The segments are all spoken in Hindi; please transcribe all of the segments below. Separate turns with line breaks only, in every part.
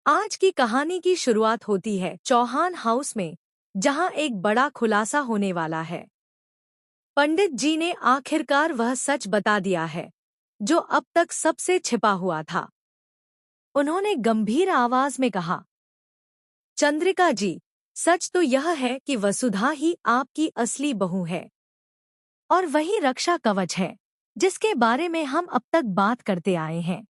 आज की कहानी की शुरुआत होती है चौहान हाउस में, जहां एक बड़ा खुलासा होने वाला है। पंडित जी ने आखिरकार वह सच बता दिया है जो अब तक सबसे छिपा हुआ था। उन्होंने गंभीर आवाज में कहा, चंद्रिका जी, सच तो यह है कि वसुधा ही आपकी असली बहू है और वही रक्षा कवच है जिसके बारे में हम अब तक बात करते आए हैं।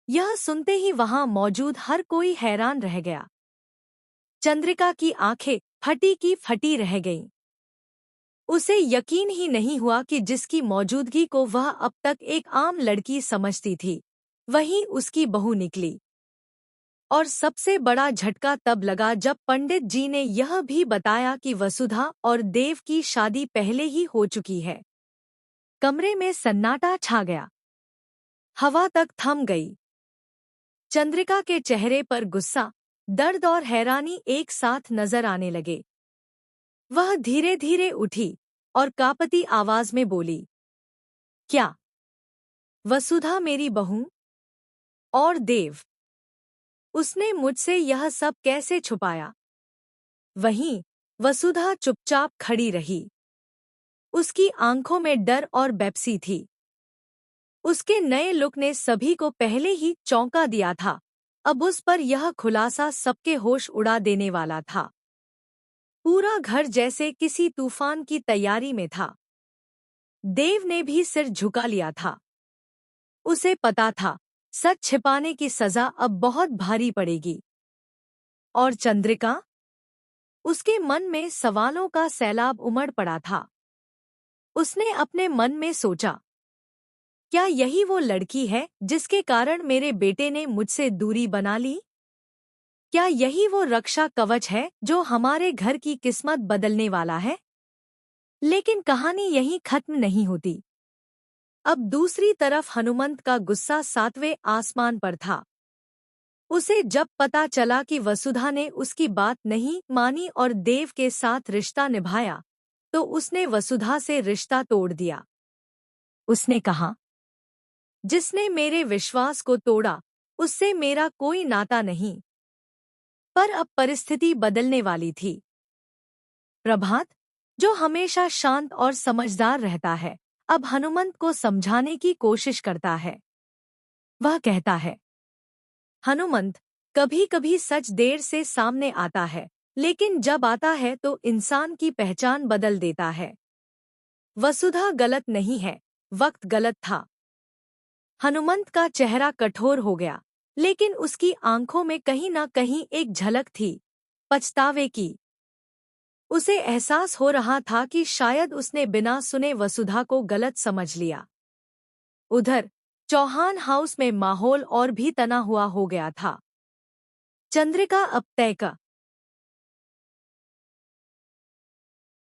यह सुनते ही वहां मौजूद हर कोई हैरान रह गया। चंद्रिका की आंखें फटी की फटी रह गईं। उसे यकीन ही नहीं हुआ कि जिसकी मौजूदगी को वह अब तक एक आम लड़की समझती थी, वही उसकी बहू निकली। और सबसे बड़ा झटका तब लगा जब पंडित जी ने यह भी बताया कि वसुधा और देव की शादी पहले ही हो चुकी है। कमरे में सन्नाटा छा गया। हवा तक थम गई। चंद्रिका के चेहरे पर गुस्सा, दर्द और हैरानी एक साथ नजर आने लगे। वह धीरे धीरे उठी और कांपती आवाज में बोली, क्या वसुधा मेरी बहू? और देव, उसने मुझसे यह सब कैसे छुपाया? वहीं वसुधा चुपचाप खड़ी रही। उसकी आंखों में डर और बेपसी थी। उसके नए लुक ने सभी को पहले ही चौंका दिया था। अब उस पर यह खुलासा सबके होश उड़ा देने वाला था। पूरा घर जैसे किसी तूफान की तैयारी में था। देव ने भी सिर झुका लिया था। उसे पता था, सच छिपाने की सजा अब बहुत भारी पड़ेगी। और चंद्रिका? उसके मन में सवालों का सैलाब उमड़ पड़ा था। उसने अपने मन में सोचा, क्या यही वो लड़की है जिसके कारण मेरे बेटे ने मुझसे दूरी बना ली? क्या यही वो रक्षा कवच है जो हमारे घर की किस्मत बदलने वाला है? लेकिन कहानी यहीं खत्म नहीं होती। अब दूसरी तरफ हनुमंत का गुस्सा सातवें आसमान पर था। उसे जब पता चला कि वसुधा ने उसकी बात नहीं मानी और देव के साथ रिश्ता निभाया, तो उसने वसुधा से रिश्ता तोड़ दिया। उसने कहा, जिसने मेरे विश्वास को तोड़ा, उससे मेरा कोई नाता नहीं। पर अब परिस्थिति बदलने वाली थी। प्रभात, जो हमेशा शांत और समझदार रहता है, अब हनुमंत को समझाने की कोशिश करता है। वह कहता है, हनुमंत, कभी कभी सच देर से सामने आता है, लेकिन जब आता है तो इंसान की पहचान बदल देता है। वसुधा गलत नहीं है, वक्त गलत था। हनुमंत का चेहरा कठोर हो गया, लेकिन उसकी आंखों में कहीं न कहीं एक झलक थी, पछतावे की। उसे एहसास हो रहा था कि शायद उसने बिना सुने वसुधा को गलत समझ लिया। उधर चौहान हाउस में माहौल और भी तना हुआ हो गया था। चंद्रिका अब तय का